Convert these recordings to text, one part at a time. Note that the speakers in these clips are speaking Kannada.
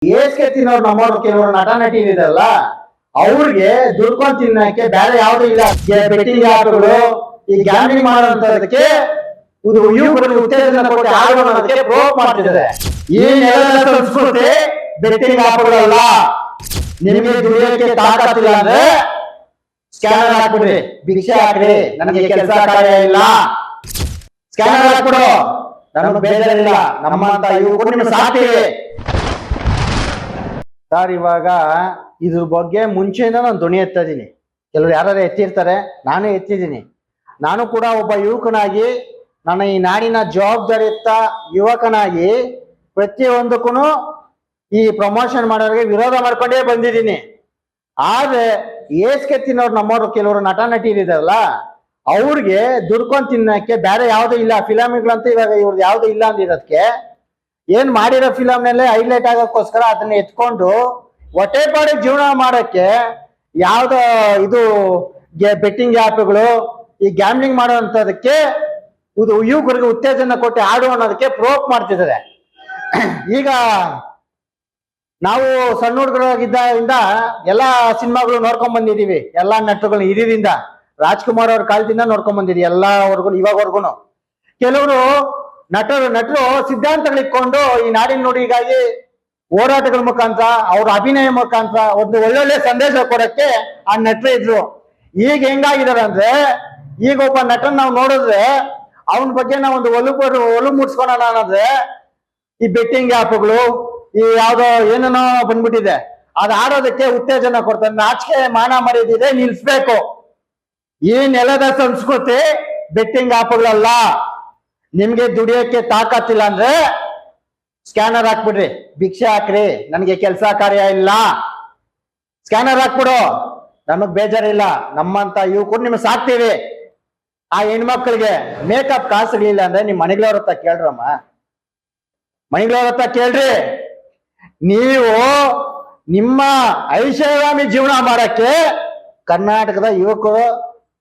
ಏಸ್ಗೆ ತಿನ್ನೋರು ನಮ್ಮವ್ರು ಕೆಲವರು ನಟ ನಟಿ ಇದೆಲ್ಲ ಅವ್ರಿಗೆ ದುಡ್ಕೊಂಡು ತಿನ್ನಕ್ಕೆ ಬೇರೆ ಯಾವ್ದು ಇಲ್ಲ. ಬೆಟ್ಟಿಂಗ್ ಆಪ್ಗಳು ಈ ಗ್ಯಾಮ್ಲಿಂಗ್ ಮಾಡೋದಕ್ಕೆ ಇದು ಯುವಕರಿಗೆ ಉತ್ತೇಜನ ಕೊಟ್ಟು ಆಡೋದಕ್ಕೆ ಪ್ರೋಕ್ ಮಾಡ್ತಿದ್ದಾರೆ. ಈ ನೆಲದ ಸಂಸ್ಕೃತಿ ಬೆಟ್ಟಿಂಗ್ ಆಪ್ಗಳಲ್ಲ. ನಿಮಗೆ ದುಡಿಯೋಕೆ ತಾಕತ್ತಿಲ್ಲ ಅಂದ್ರೆ ಸ್ಕ್ಯಾನರ್ ಹಾಕ್ಬಿಡ್ರಿ, ಭಿಕ್ಷೆ ಹಾಕ್ರಿ, ನನಗೆ ಕೆಲಸ ಕಾರ್ಯ ಇಲ್ಲ, ಸ್ಕ್ಯಾನರ್ ಹಾಕ್ಬಿಡು, ನಮಗೆ ಬೇಜಾರಿಲ್ಲ, ನಮ್ಮಂತ ಯುವಕರು ನಿಮ್ಗೆ ಸಾಕ್ತೀವಿ. ಸರ್, ಇವಾಗ ಇದ್ರ ಬಗ್ಗೆ ಮುಂಚೆಯಿಂದ ನಾನು ಧ್ವನಿ ಎತ್ತಾ ಇದೀನಿ. ಕೆಲವರು ಯಾರು ಎತ್ತಿರ್ತಾರೆ, ನಾನು ಎತ್ತಿದ್ದೀನಿ. ನಾನು ಕೂಡ ಒಬ್ಬ ಯುವಕನಾಗಿ, ನನ್ನ ಈ ನಾಡಿನ ಜವಾಬ್ದಾರಿಯುತ ಯುವಕನಾಗಿ ಪ್ರತಿಯೊಂದಕ್ಕೂ ಈ ಪ್ರಮೋಷನ್ ಮಾಡೋರಿಗೆ ವಿರೋಧ ಮಾಡ್ಕೊಂಡೇ ಬಂದಿದ್ದೀನಿ. ಆದ್ರೆ ಏಸ್ಗೆ ತಿನ್ನೋರು ನಮ್ಮವ್ರು ಕೆಲವರು ನಟ ನಟಿ ಇದಾರಲ್ಲ ಅವ್ರಿಗೆ ದುಡ್ಕೊಂಡು ತಿನ್ನಕ್ಕೆ ಬೇರೆ ಯಾವ್ದು ಇಲ್ಲ. ಫಿಲಮ್ಗಳಂತ ಇವಾಗ ಇವ್ರದ್ದು ಯಾವ್ದು ಇಲ್ಲ ಅಂದಿರೋದಕ್ಕೆ ಏನ್ ಮಾಡಿರೋ ಫಿಲಮ್ನಲ್ಲೇ ಹೈಲೈಟ್ ಆಗೋಕ್ಕೋಸ್ಕರ ಅದನ್ನ ಎತ್ಕೊಂಡು ಹೊಟ್ಟೆಪಾಡಿ ಜೀವನ ಮಾಡಕ್ಕೆ ಯಾವ್ದು ಇದು ಬೆಟ್ಟಿಂಗ್ ಆಪ್ಗಳು ಈ ಗ್ಯಾಮ್ಲಿಂಗ್ ಮಾಡೋಂಥದಕ್ಕೆ ಇದು ಯುವಕರಿಗೆ ಉತ್ತೇಜನ ಕೊಟ್ಟು ಆಡು ಅನ್ನೋದಕ್ಕೆ ಪ್ರೋಕ್ ಮಾಡ್ತಿದ್ದಾರೆ. ಈಗ ನಾವು ಸಣ್ಣ ಹುಡುಗರಾಗಿದ್ದರಿಂದ ಎಲ್ಲಾ ಸಿನಿಮಾಗಳು ನೋಡ್ಕೊಂಡ್ ಬಂದಿದೀವಿ. ಎಲ್ಲಾ ನಟರುಗಳನ್ನ ಹಿರಿಯಿಂದ ರಾಜ್ಕುಮಾರ್ ಅವ್ರ ಕಾಲದಿಂದ ನೋಡ್ಕೊಂಡ್ ಬಂದಿದೀವಿ ಎಲ್ಲವರೆಗೂ ಇವಾಗವರೆಗೂ. ಕೆಲವರು ನಟರು ಸಿದ್ಧಾಂತಗಳಿಟ್ಕೊಂಡು ಈ ನಾಡಿನ ನುಡಿಗಾಗಿ ಹೋರಾಟಗಳ ಮುಖಾಂತರ ಅವ್ರ ಅಭಿನಯ ಮುಖಾಂತರ ಒಂದು ಒಳ್ಳೊಳ್ಳೆ ಸಂದೇಶ ಕೊಡಕ್ಕೆ ಆ ನಟರು ಇದ್ರು. ಈಗ ಹೆಂಗಾಗಿದಾರೆ ಅಂದ್ರೆ, ಈಗ ಒಬ್ಬ ನಟನ್ ನಾವು ನೋಡಿದ್ರೆ ಅವನ ಬಗ್ಗೆ ನಾವು ಒಂದು ಒಲು ಮೂಡ್ಸ್ಕೊಳೋಣ ಅನ್ನೋದ್ರೆ ಈ ಬೆಟ್ಟಿಂಗ್ ಆಪ್ಗಳು ಈ ಯಾವ್ದೋ ಏನೇನೋ ಬಂದ್ಬಿಟ್ಟಿದೆ, ಅದ್ ಆಡೋದಕ್ಕೆ ಉತ್ತೇಜನ ಕೊಡ್ತಾರೆ. ನಾಚಿಕೆ ಮಾನ ಮರ್ಯಾದೆ ನಿಲ್ಸ್ಬೇಕು. ಈ ನೆಲದ ಸಂಸ್ಕೃತಿ ಬೆಟ್ಟಿಂಗ್ ಆಪ್ಗಳಲ್ಲ. ನಿಮ್ಗೆ ದುಡಿಯೋಕೆ ತಾಕತ್ತಿಲ್ಲ ಅಂದ್ರೆ ಸ್ಕ್ಯಾನರ್ ಹಾಕ್ಬಿಡ್ರಿ, ಭಿಕ್ಷೆ ಹಾಕ್ರಿ, ನನಗೆ ಕೆಲಸ ಕಾರ್ಯ ಇಲ್ಲ, ಸ್ಕ್ಯಾನರ್ ಹಾಕ್ಬಿಡು, ನಮಗ್ ಬೇಜಾರಿಲ್ಲ, ನಮ್ಮಂತ ಯುವಕರು ನಿಮ್ಗೆ ಸಾಕ್ತೀವಿ. ಆ ಹೆಣ್ಮಕ್ಳಿಗೆ ಮೇಕಪ್ ಕಾಸುಗಳಿಲ್ಲ ಅಂದ್ರೆ ನಿಮ್ ಮನೆಗಳವ್ರ ಹತ್ರ ಕೇಳ್ರಮ್ಮ, ಮನೆಗಳವ್ರ ಹತ್ರ ಕೇಳ್ರಿ. ನೀವು ನಿಮ್ಮ ಐಷಾರಾಮಿ ಜೀವನ ಮಾಡಕ್ಕೆ ಕರ್ನಾಟಕದ ಯುವಕರು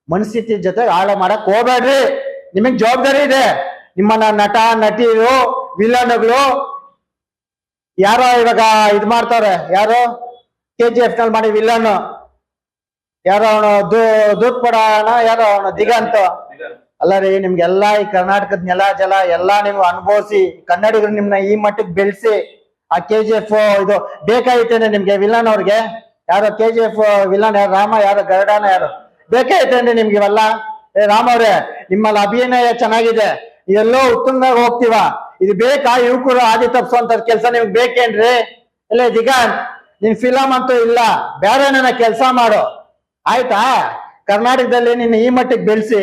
ಮನಸ್ಥಿತಿ ಜೊತೆ ಹಾಳು ಮಾಡಕ್ ಹೋಗ್ಬೇಡ್ರಿ. ನಿಮಗ್ ಜವಾಬ್ದಾರಿ ಇದೆ. ನಿಮ್ಮನ್ನ ನಟ ನಟಿರು ವಿಲನ್ಗಳು ಯಾರೋ ಇವಾಗ ಇದ್ ಮಾಡ್ತಾರೆ. ಯಾರು KGF ನಲ್ಲಿ ಮಾಡಿ ವಿಲನ್ ಯಾರೋ ಅವನು ದೂತ್ ಪಡಾಣ, ಯಾರೋ ಅವನು ದಿಗಂತ ಅಲ್ಲ ರೀ. ನಿಮ್ಗೆಲ್ಲಾ ಈ ಕರ್ನಾಟಕದ ನೆಲ ಜಲ ಎಲ್ಲಾ ನೀವು ಅನುಭವಿಸಿ ಕನ್ನಡಿಗರು ನಿಮ್ನ ಈ ಮಟ್ಟಕ್ಕೆ ಬೆಳೆಸಿ ಆ KGF ಇದು ಬೇಕಾಯ್ತೇನೆ ನಿಮ್ಗೆ. ವಿಲನ್ ಅವ್ರಿಗೆ ಯಾರೋ KGF ವಿಲನ್ ಯಾರು, ರಾಮ ಯಾರು, ಗರುಡನ ಯಾರು, ಬೇಕಾಯ್ತೇನೆ ನಿಮ್ಗೆ ಇವೆಲ್ಲ. ರಾಮ ಅವ್ರೆ, ನಿಮ್ಮಲ್ಲಿ ಅಭಿನಯ ಚೆನ್ನಾಗಿದೆ, ಇದೆಲ್ಲೋ ಉತ್ತಮದಾಗ ಹೋಗ್ತೀವ, ಇದು ಬೇಕಾ? ಯುವಕರು ಆದಿ ತಪ್ಪಿಸುವಂತ ಕೆಲಸ ನಿಮ್ಗೆ ಬೇಕೇನ್ರಿ? ಇಲ್ಲ ದಿಗಂತ್, ನಿನ್ ಫಿಲಮ್ ಅಂತೂ ಇಲ್ಲ, ಬೇರೆ ನನ್ನ ಕೆಲಸ ಮಾಡು ಆಯ್ತಾ? ಕರ್ನಾಟಕದಲ್ಲಿ ನಿನ್ನ ಈ ಮಟ್ಟಕ್ಕೆ ಬೆಳೆಸಿ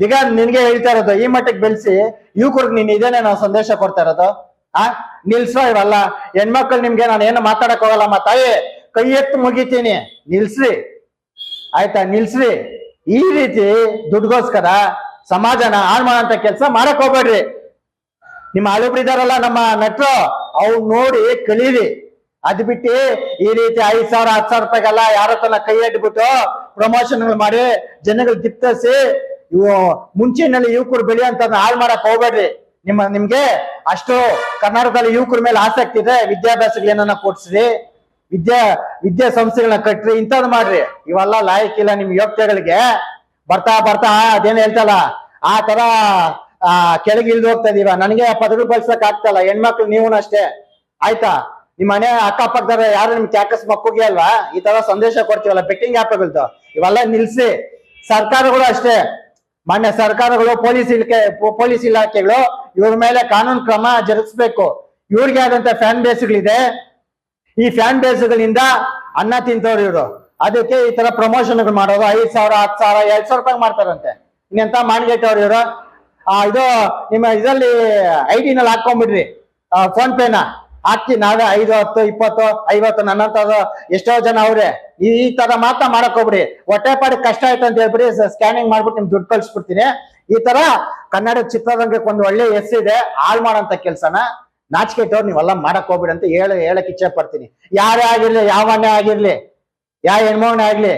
ದಿಗಂತ್ ನಿನ್ಗೆ ಹೇಳ್ತಾ ಇರೋದು, ಈ ಮಟ್ಟಕ್ಕೆ ಬೆಳೆಸಿ ಯುವಕರಿಗೆ ನೀನ್ ಇದೇನೆ ನಾವು ಸಂದೇಶ ಕೊಡ್ತಾ ಇರೋದು. ನಿಲ್ಸೋ ಇವೆಲ್ಲ ಹೆಣ್ಮಕ್ಳು. ನಿಮ್ಗೆ ನಾನು ಏನು ಮಾತಾಡಕ್ ಹೋಗಲ್ಲಮ್ಮ ತಾಯಿ, ಕೈ ಎತ್ತು ಮುಗಿತೀನಿ, ನಿಲ್ಸ್ರಿ ಆಯ್ತಾ, ನಿಲ್ಸ್ರಿ. ಈ ರೀತಿ ದುಡ್ಗೋಸ್ಕರ ಸಮಾಜನ ಹಾಳು ಮಾಡೋಂಥ ಕೆಲಸ ಮಾಡಕ್ ಹೋಗ್ಬೇಡ್ರಿ. ನಿಮ್ಮ ಹಳುಬ್ರಿದಾರಲ್ಲ ನಮ್ಮ ನಟರು, ಅವ್ರು ನೋಡಿ ಕಲೀರಿ. ಅದ್ ಬಿಟ್ಟು ಈ ರೀತಿ 5,000 10,000 ರೂಪಾಯಿಗೆಲ್ಲ ಯಾರ ತನ ಕೈ ಇಟ್ಬಿಟ್ಟು ಪ್ರಮೋಷನ್ಗಳು ಮಾಡಿ ಜನಗಳು ಗಿಪ್ತರಿಸಿ ಇವು ಮುಂಚಿನಲ್ಲಿ ಯುವಕರು ಬೆಳೆಯಂತ ಹಾಳು ಮಾಡಕ್ ಹೋಗ್ಬೇಡ್ರಿ. ನಿಮ್ಗೆ ಅಷ್ಟು ಕರ್ನಾಟಕದಲ್ಲಿ ಯುವಕರ ಮೇಲೆ ಆಸಕ್ತಿ ಇದೆ, ವಿದ್ಯಾಭ್ಯಾಸಗಳು ಏನನ್ನ ಕೊಡ್ಸ್ರಿ, ವಿದ್ಯಾ ಸಂಸ್ಥೆಗಳನ್ನ ಕಟ್ರಿ, ಇಂಥದ್ದು ಮಾಡ್ರಿ. ಇವೆಲ್ಲ ಲಾಯಕ್ಕಿಲ್ಲ ನಿಮ್ ಯೋಗ್ಯತೆಗಳಿಗೆ. ಬರ್ತಾ ಬರ್ತಾ ಅದೇನು ಹೇಳ್ತಲ್ಲ ಆ ತರ ಕೆಳಗೆ ಇಳ್ದು ಹೋಗ್ತಾ ಇದೀವ. ನನಗೆ ಪದವಿ ಬಳಸಕ್ ಆಗ್ತಲ್ಲ. ಹೆಣ್ಮಕ್ಳು ನೀವು ಅಷ್ಟೇ ಆಯ್ತಾ? ನಿಮ್ ಮನೆ ಅಕ್ಕಪಕ್ಕದ ಯಾರು ನಿಮ್ ಕ್ಯಾಕಸ್ ಮಕ್ಕಳಿಗೆ ಅಲ್ವಾ ಈ ತರ ಸಂದೇಶ ಕೊಡ್ತೀವಲ್ಲ ಬೆಟ್ಟಿಂಗ್ ಆಪ್ಗಳದ್ದು, ಇವೆಲ್ಲ ನಿಲ್ಸಿ. ಸರ್ಕಾರಗಳು ಅಷ್ಟೇ, ಮಾನ್ಯ ಸರ್ಕಾರಗಳು ಪೊಲೀಸ್ ಇಲಾಖೆಗಳು ಇವ್ರ ಮೇಲೆ ಕಾನೂನು ಕ್ರಮ ಜರುಗಿಸ್ಬೇಕು. ಇವ್ರಿಗೆ ಆದಂತ ಫ್ಯಾನ್ ಬೇಸ್ಗಳಿದೆ. ಈ ಫ್ಯಾನ್ ಬೇಸ್ಗಳಿಂದ ಅನ್ನ ತಿಂತವ್ರು ಇವರು. ಅದಕ್ಕೆ ಈ ತರ ಪ್ರಮೋಷನ್ಗಳು ಮಾಡೋದು 5,000 10,000 2,000 ರೂಪಾಯಿ ಮಾಡ್ತಾರಂತೆ. ಇನ್ನೆಂತ ಮಾಡ್ಗೆಟ್ಟವ್ರು ಇವರು. ಇದು ನಿಮ್ಮ ಇದರಲ್ಲಿ ID ನಲ್ಲಿ ಹಾಕೊಂಡ್ಬಿಡ್ರಿ, ಫೋನ್ ಪೇನ ಹಾಕಿ, ನಾವೇ 5 10 20 50 ನನ್ನಂತ ಎಷ್ಟೋ ಜನ ಅವ್ರೆ. ಈ ತರ ಮಾತ್ರ ಮಾಡಕ್ ಹೋಗ್ಬಿಡಿ. ಹೊಟ್ಟೆಪಾಡಿ ಕಷ್ಟ ಆಯ್ತು ಅಂತ ಹೇಳ್ಬಿಡಿ, ಸ್ಕ್ಯಾನಿಂಗ್ ಮಾಡ್ಬಿಟ್ಟು ನಿಮ್ ದುಡ್ಡು ಕಳ್ಸ್ಬಿಡ್ತೀನಿ. ಈ ತರ ಕನ್ನಡ ಚಿತ್ರರಂಗಕ್ಕೆ ಒಂದು ಒಳ್ಳೆ ಹೆಸರಿದೆ, ಹಾಳು ಮಾಡೋಂಥ ಕೆಲ್ಸನ ನಾಚಿಕೆಟ್ಟವ್ರು ನೀವೆಲ್ಲ ಮಾಡಕ್ ಹೋಗ್ಬಿಡಿ ಅಂತ ಹೇಳಕ್ ಇಚ್ಛೆ ಪಡ್ತೀನಿ. ಯಾರೇ ಆಗಿರ್ಲಿ, ಯಾವ ಅಣ್ಣ ಆಗಿರ್ಲಿ, ಯಾವ ಹೆಣ್ಮಗನೇ ಆಗ್ಲಿ,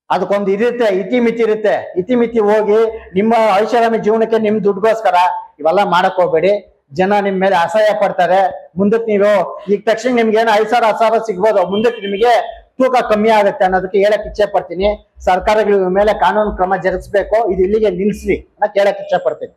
ಅದಕ್ಕೊಂದು ಇರುತ್ತೆ, ಇತಿಮಿತಿ ಇರುತ್ತೆ. ಇತಿಮಿತಿ ಹೋಗಿ ನಿಮ್ಮ ಐಷಾರಾಮಿ ಜೀವನಕ್ಕೆ ನಿಮ್ ದುಡ್ಗೋಸ್ಕರ ಇವೆಲ್ಲ ಮಾಡಕ್ ಹೋಗ್ಬೇಡಿ. ಜನ ನಿಮ್ ಮೇಲೆ ಅಸಹ್ಯ ಪಡ್ತಾರೆ. ಮುಂದಕ್ಕೆ ನೀವು ಈಗ ತಕ್ಷಣ ನಿಮ್ಗೆ ಏನೋ 5,000 10,000 ಸಿಗ್ಬೋದು, ಮುಂದಕ್ಕೆ ನಿಮಗೆ ತೂಕ ಕಮ್ಮಿ ಆಗುತ್ತೆ ಅನ್ನೋದಕ್ಕೆ ಹೇಳಕ್ ಇಚ್ಛೆ ಪಡ್ತೀನಿ. ಸರ್ಕಾರಗಳ ಮೇಲೆ ಕಾನೂನು ಕ್ರಮ ಜರುಗಿಸ್ಬೇಕು, ಇದು ಇಲ್ಲಿಗೆ ನಿಲ್ಸ್ಲಿ ಅಂತ ಕೇಳಕ್ ಇಚ್ಛೆ ಪಡ್ತೀನಿ.